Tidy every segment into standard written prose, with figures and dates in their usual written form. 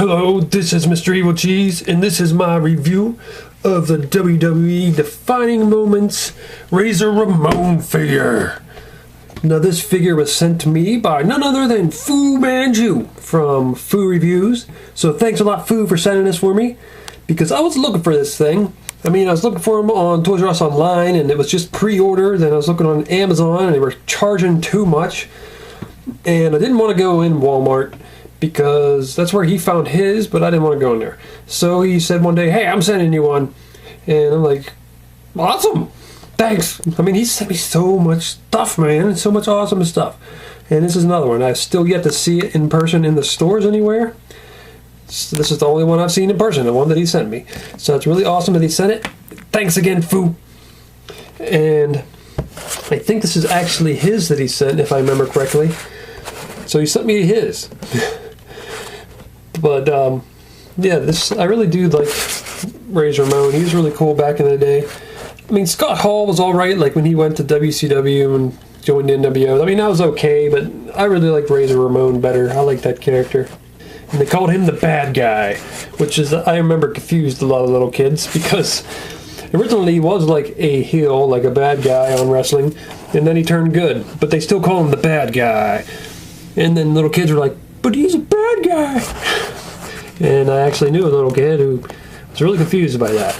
Hello, this is Mr. Evilcheese, and this is my review of the WWE Defining Moments Razor Ramon figure. Now, this figure was sent to me by none other than Fu Manchu from Fu Reviews. So thanks a lot, Fu, for sending this for me, because I was looking for this thing. I was looking for them on Toys R Us online, and it was just pre-order. Then I was looking on Amazon, and they were charging too much. And I didn't want to go in Walmart, because that's where he found his, but I didn't want to go in there. So he said one day, hey, I'm sending you one. And I'm like, awesome, thanks. He sent me so much stuff, man, so much awesome stuff. And this is another one. I've still yet to see it in person in the stores anywhere. So this is the only one I've seen in person, the one that he sent me. So it's really awesome that he sent it. Thanks again, Fu. And I think this is actually his that he sent, if I remember correctly. So he sent me his. But yeah, I really do like Razor Ramon. He was really cool back in the day. Scott Hall was alright, like when he went to WCW and joined the NWO. That was okay, but I really liked Razor Ramon better. I like that character. And they called him the bad guy, which is, I remember, confused a lot of little kids, because originally he was like a heel, like a bad guy on wrestling, and then he turned good, but they still call him the bad guy. And then little kids were like, but he's a bad guy. And I actually knew a little kid who was really confused by that.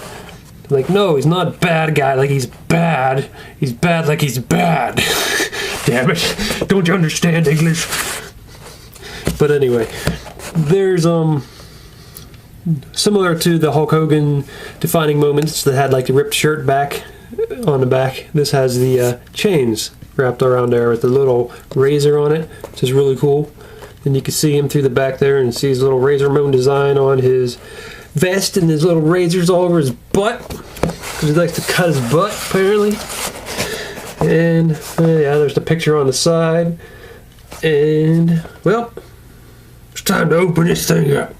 Like, no, he's not a bad guy like he's bad. He's bad like he's bad. Damn it. Don't you understand English? But anyway, there's, similar to the Hulk Hogan Defining Moments that had like the ripped shirt back on the back, this has the chains wrapped around there with the little razor on it, which is really cool. And you can see him through the back there and see his little Razor Ramon design on his vest and his little razors all over his butt, because he likes to cut his butt, apparently. And yeah, there's the picture on the side. And, well, it's time to open this thing up.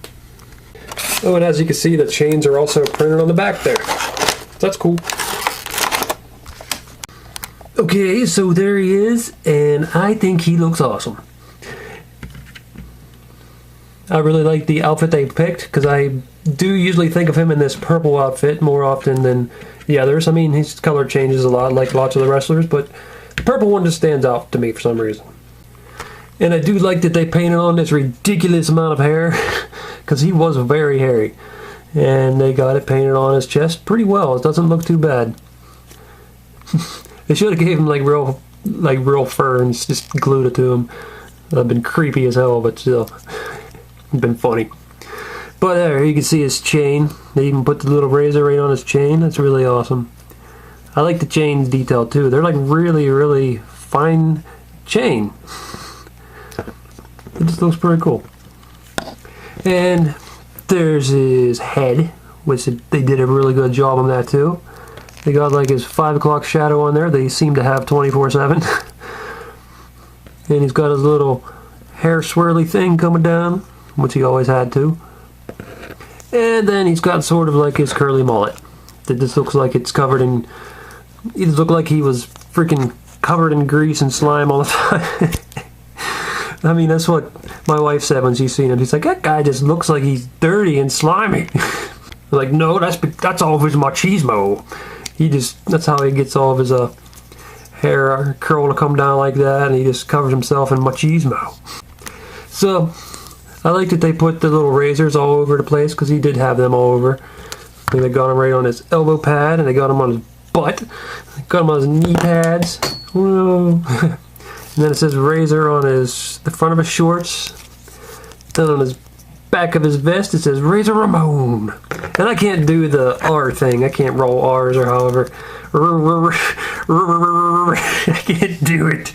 Oh, and as you can see, the chains are also printed on the back there. That's cool. Okay, so there he is, and I think he looks awesome. I really like the outfit they picked, because I do usually think of him in this purple outfit more often than the others. His color changes a lot, like lots of the wrestlers, but the purple one just stands out to me for some reason. And I do like that they painted on this ridiculous amount of hair, because he was very hairy. And they got it painted on his chest pretty well. It doesn't look too bad. They should have gave him like real fur and just glued it to him. That would have been creepy as hell, but still. Been funny. But there, you can see his chain. They even put the little razor right on his chain. That's really awesome. I like the chain detail too. They're like really, really fine chain. It just looks pretty cool. And there's his head, which they did a really good job on that too. They got like his 5 o'clock shadow on there. They seem to have 24/7. And he's got his little hair swirly thing coming down, which he always had to. And then he's got sort of like his curly mullet. That just looks like it's covered in... He just looked like he was freaking covered in grease and slime all the time. That's what my wife said when she seen him. She's like, that guy just looks like he's dirty and slimy. I'm like, no, that's all of his machismo. That's how he gets all of his hair curl to come down like that, and he just covers himself in machismo. So, I like that they put the little razors all over the place, because he did have them all over. They got him right on his elbow pad, and they got him on his butt. They got him on his knee pads. Whoa. And then it says razor on the front of his shorts. Then on his back of his vest it says Razor Ramon. And I can't do the R thing. I can't roll R's or however. I can't do it.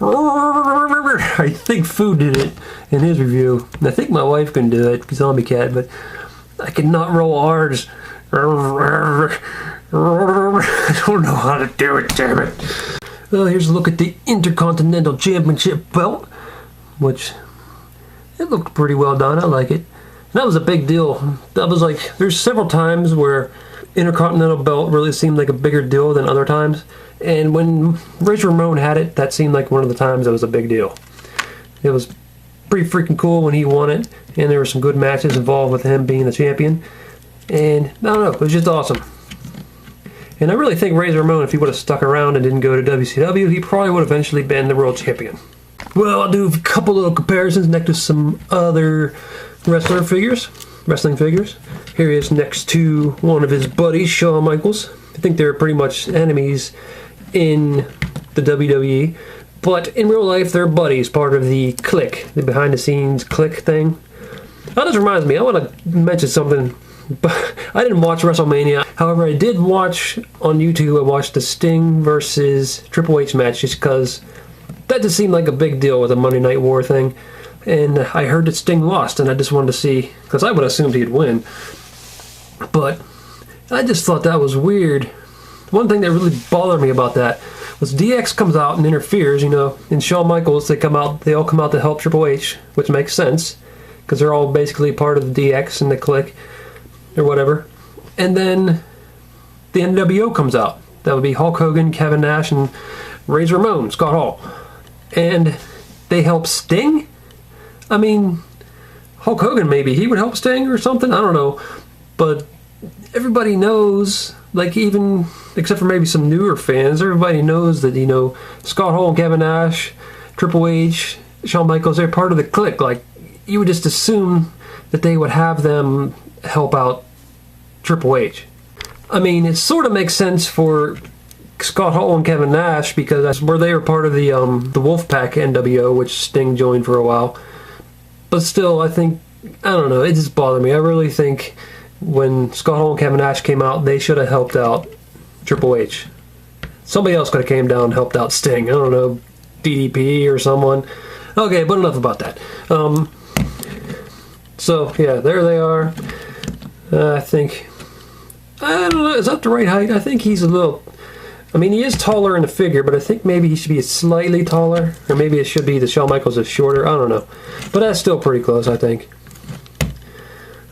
I think Fu did it in his review. And I think my wife can do it, Zombie Cat, but I cannot roll R's. I don't know how to do it, damn it. Well, here's a look at the Intercontinental Championship belt, which it looked pretty well done. I like it. And that was a big deal. That was like, there's several times where Intercontinental belt really seemed like a bigger deal than other times. And when Razor Ramon had it, that seemed like one of the times that was a big deal. It was pretty freaking cool when he won it, and there were some good matches involved with him being the champion. And I don't know, it was just awesome. And I really think Razor Ramon, if he would have stuck around and didn't go to WCW, he probably would have eventually been the world champion. Well, I'll do a couple little comparisons next to some other wrestling figures. Here he is next to one of his buddies, Shawn Michaels. I think they're pretty much enemies in the WWE, but in real life they're buddies, part of the Clique, the behind the scenes Clique thing. That just reminds me, I want to mention something. I didn't watch WrestleMania. However, I did watch on YouTube. I watched the Sting versus Triple H match just because that just seemed like a big deal with the Monday Night War thing. And I heard that Sting lost, and I just wanted to see, because I would have assumed he'd win. But I just thought that was weird. One thing that really bothered me about that was DX comes out and interferes, you know, and Shawn Michaels, they all come out to help Triple H, which makes sense, because they're all basically part of the DX and the Clique, or whatever. And then the NWO comes out. That would be Hulk Hogan, Kevin Nash, and Razor Ramon, Scott Hall. And they help Sting? I mean, Hulk Hogan maybe, he would help Sting or something? I don't know. But everybody knows, like even, except for maybe some newer fans, everybody knows that, you know, Scott Hall and Kevin Nash, Triple H, Shawn Michaels, they're part of the Clique. Like, you would just assume that they would have them help out Triple H. I mean, it sort of makes sense for Scott Hall and Kevin Nash because that's where they were part of the Wolfpack NWO, which Sting joined for a while. But still, I think, I don't know, it just bothered me. I really think when Scott Hall and Kevin Nash came out, they should have helped out Triple H. Somebody else could have came down and helped out Sting. I don't know, DDP or someone. Okay, but enough about that. So, yeah, there they are. I think, I don't know, is that the right height? I think he's a little, I mean, he is taller in the figure, but I think maybe he should be slightly taller, or maybe it should be the Shawn Michaels is shorter, I don't know. But that's still pretty close, I think.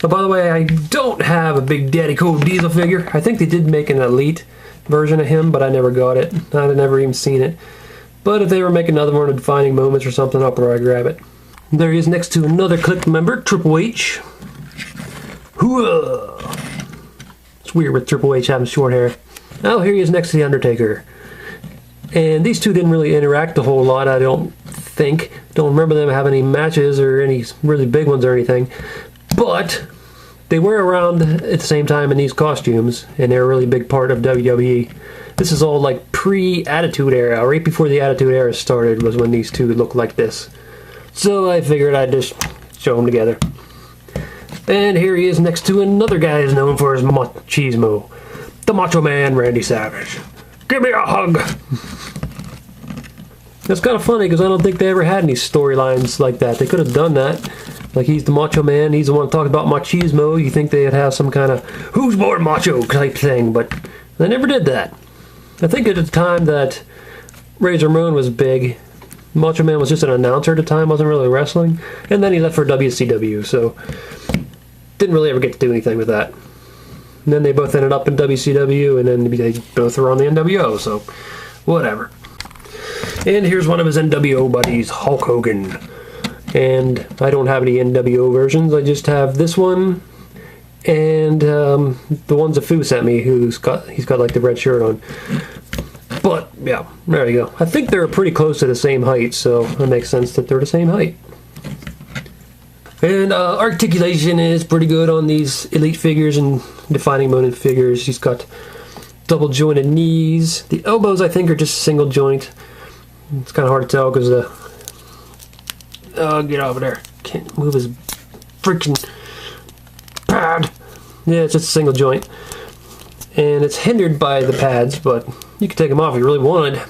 Oh, by the way, I don't have a Big Daddy Cool Diesel figure. I think they did make an Elite version of him, but I never got it. I've never even seen it. But if they were making another one of Defining Moments or something, I'll probably grab it. There he is next to another Clique member, Triple H. Hooah! It's weird with Triple H having short hair. Now here he is next to The Undertaker. And these two didn't really interact a whole lot, I don't think. Don't remember them having any matches or any really big ones or anything. But they were around at the same time in these costumes, and they're a really big part of WWE. This is all like pre-Attitude Era. Right before the Attitude Era started was when these two looked like this. So I figured I'd just show them together. And here he is next to another guy who's known for his machismo. The Macho Man, Randy Savage. Give me a hug! That's kind of funny because I don't think they ever had any storylines like that. They could have done that. Like, he's the Macho Man, he's the one talking about machismo. You think they'd have some kind of who's more macho type thing, but they never did that. I think at the time that Razor Ramon was big, Macho Man was just an announcer at the time, wasn't really wrestling. And then he left for WCW, so didn't really ever get to do anything with that. And then they both ended up in WCW, and then they both were on the NWO, so whatever. And here's one of his NWO buddies, Hulk Hogan. And I don't have any NWO versions, I just have this one, and the ones that Fu sent me, he's got like the red shirt on. But, yeah, there you go. I think they're pretty close to the same height, so it makes sense that they're the same height. And articulation is pretty good on these Elite figures and Defining Moment figures. He's got double jointed knees. The elbows, I think, are just single joint. It's kind of hard to tell because the... Oh, get over there. Can't move his freaking pad. Yeah, it's just a single joint. And it's hindered by the pads, but you can take them off if you really wanted.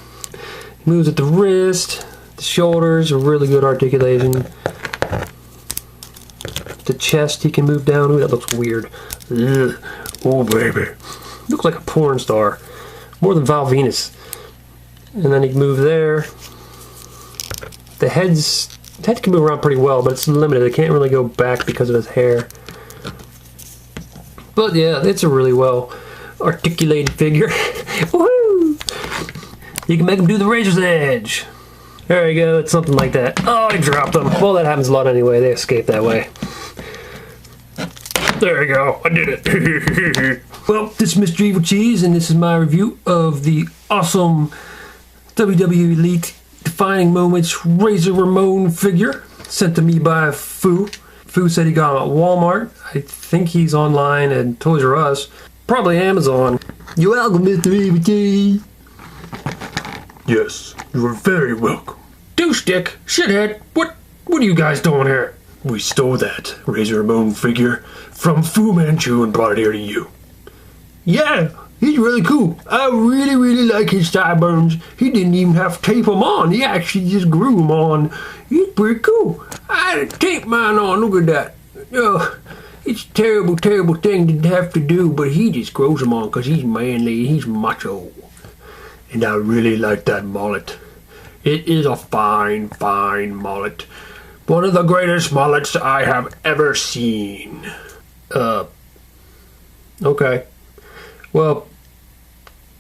He moves at the wrist, the shoulders, a really good articulation. The chest he can move down. Ooh, that looks weird. Ugh. Oh, baby. Looks like a porn star. More than Val Venus. And then he can move there. The head can move around pretty well, but it's limited. It can't really go back because of his hair. But yeah, it's a really well articulated figure. Woohoo! You can make him do the razor's edge. There you go, it's something like that. Oh, I dropped them. Well, that happens a lot anyway. They escape that way. There you go, I did it. Well, this is Mr. Evilcheese, and this is my review of the awesome WWE Elite Defining Moments Razor Ramon figure sent to me by Fu. Fu said he got him at Walmart. I think he's online at Toys R Us. Probably Amazon. You're welcome, Mr. Evilcheese. Yes, you are very welcome. Douche-stick, shithead, what are you guys doing here? We stole that Razor Ramon figure from Fu Manchu and brought it here to you. Yeah, he's really cool. I really like his sideburns. He didn't even have to tape them on. He actually just grew them on. He's pretty cool. I had to tape mine on. Look at that. It's a terrible thing to have to do, but he just grows them on because he's manly. He's macho. And I really like that mullet. It is a fine mullet. One of the greatest mullets I have ever seen. Okay. Well,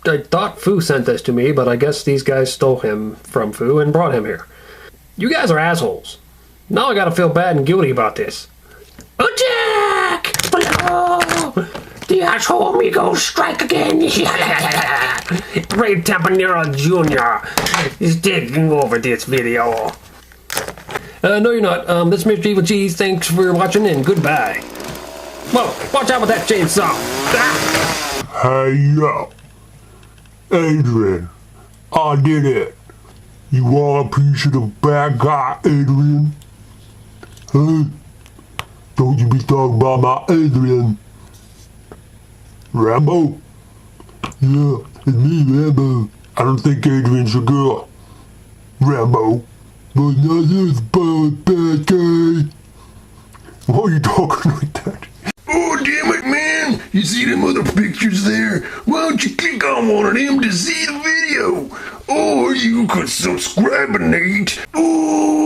I thought Fu sent this to me, but I guess these guys stole him from Fu and brought him here. You guys are assholes. Now I gotta feel bad and guilty about this. Attack! The asshole amigos strike again! Ray Tampanero Jr. is taking over this video. No, you're not. This is Mr. Evilcheese. Thanks for watching and goodbye. Whoa, watch out with that chainsaw. Ah. Hey, yo. Adrian, I did it. You want a piece of the bad guy, Adrian? Hey, don't you be talking about my Adrian. Rambo? Yeah, it's me, Rambo. I don't think Adrian's a girl. Rambo. But not this bad guy. Why are you talking like that? Oh, damn it, man. You see them other pictures there? Why don't you click on one of them to see the video? Or you could subscribe, Nate. Oh.